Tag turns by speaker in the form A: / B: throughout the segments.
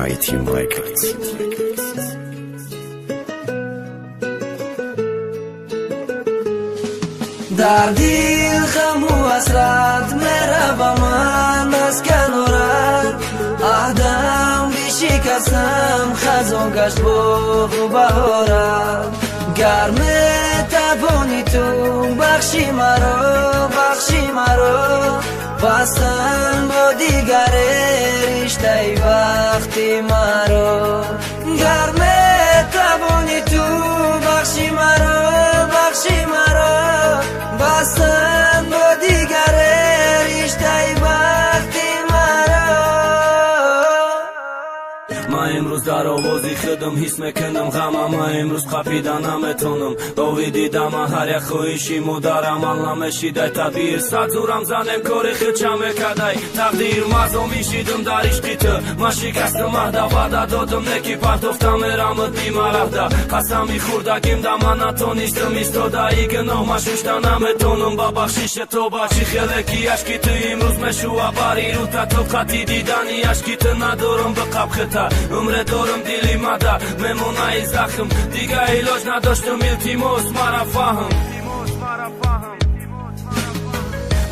A: Mighty Records.
B: در دل غم و حسرت میره با من از کنارت عهدم بشکستم خزان گشت با بهارت گر میتوانی تو بخشی مرا بستن با دیگر رشته وقتی مرا گر میتوانی تو بخشی مرا بستن با دیگر رشته وقتی مرا
C: من امروز در آوازی خودم حس میکنم غمم من امروز قپیدن نمیتونم داوی دیدم هر یک خواهشی مادرم نمیشیده تدبیر صد زورم زنم کاری خودشم میکردی تقدیر مزا میشیدم در عشقی تو من شکستم مهده وعده دادم نکی پرتفتم میرم بیمرهده قسمی خوردگیم ده من نتونستم ایستاده ای گناه مشوشته نمیتونم با بخشش تو بچی خیلی اشکی تو امروز میشوه بری رو تو قطی دیدنی اشکی تو ندارم به قبخته عمر دارم دیلی مده میمونه ای زخم دیگه علاج نداشتم التیماس مرا فهم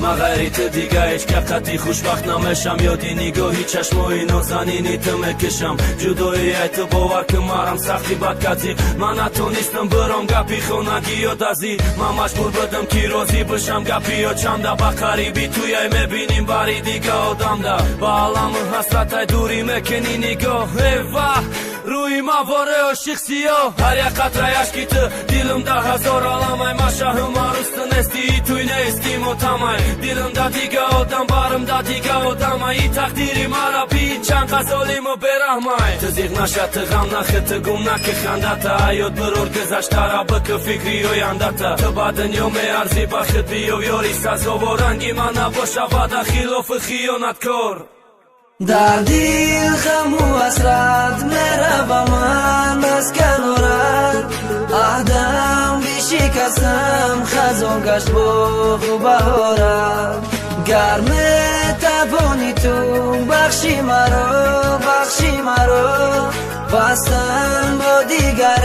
C: من غیریت دیگه هیچ که قطعی خوشبخت نمیشم یادی نگاهی چشمای نازنینی تو میکشم جدایی تو باور که مرم سختی بد کردی من نتونستم برام گپی خونگی یا دزی من مجبور بدم که راضی بشم گپی یا چنده با قریبی توی میبینیم بری دیگه آدم ده با علم حسرت دوری میکنی نگاه ای وح روی مواره عاشق سیاه هر یک قطره اشکی تو دیلم در هزار عالم ای مشاهم عروست نستی توی نیستی مطمئن دیلم دا دیگه آدم بارم دا دیگه آدم ای تقدیری مرا بی چند غزالیم و برحمه تو زیغ نشد غم نخط گم نکه خندت حیات برور گذشته را بکه فکری و یندت تو با دنیا می ارزی بخدی و یاری سزا و رنگی من نباشه بعد خلاف خیانت کار
B: در دل غم و حسرت میره با من از کنارت عهدم بشکستم خزان گشت با بهارت گر میتوانی تو بخشی مرا بستن با دیگر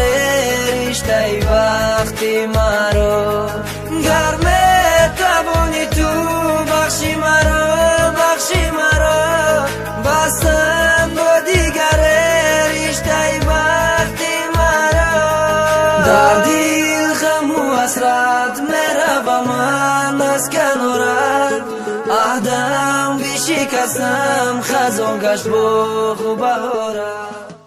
B: رشته وقتی مرا گر میتوانی تو بخشی مرا بستن با دیگر رشته وقتی مرا در دل غم و حسرت میره با من از کنارت عهدم بشکستم خزان گشت با بهارت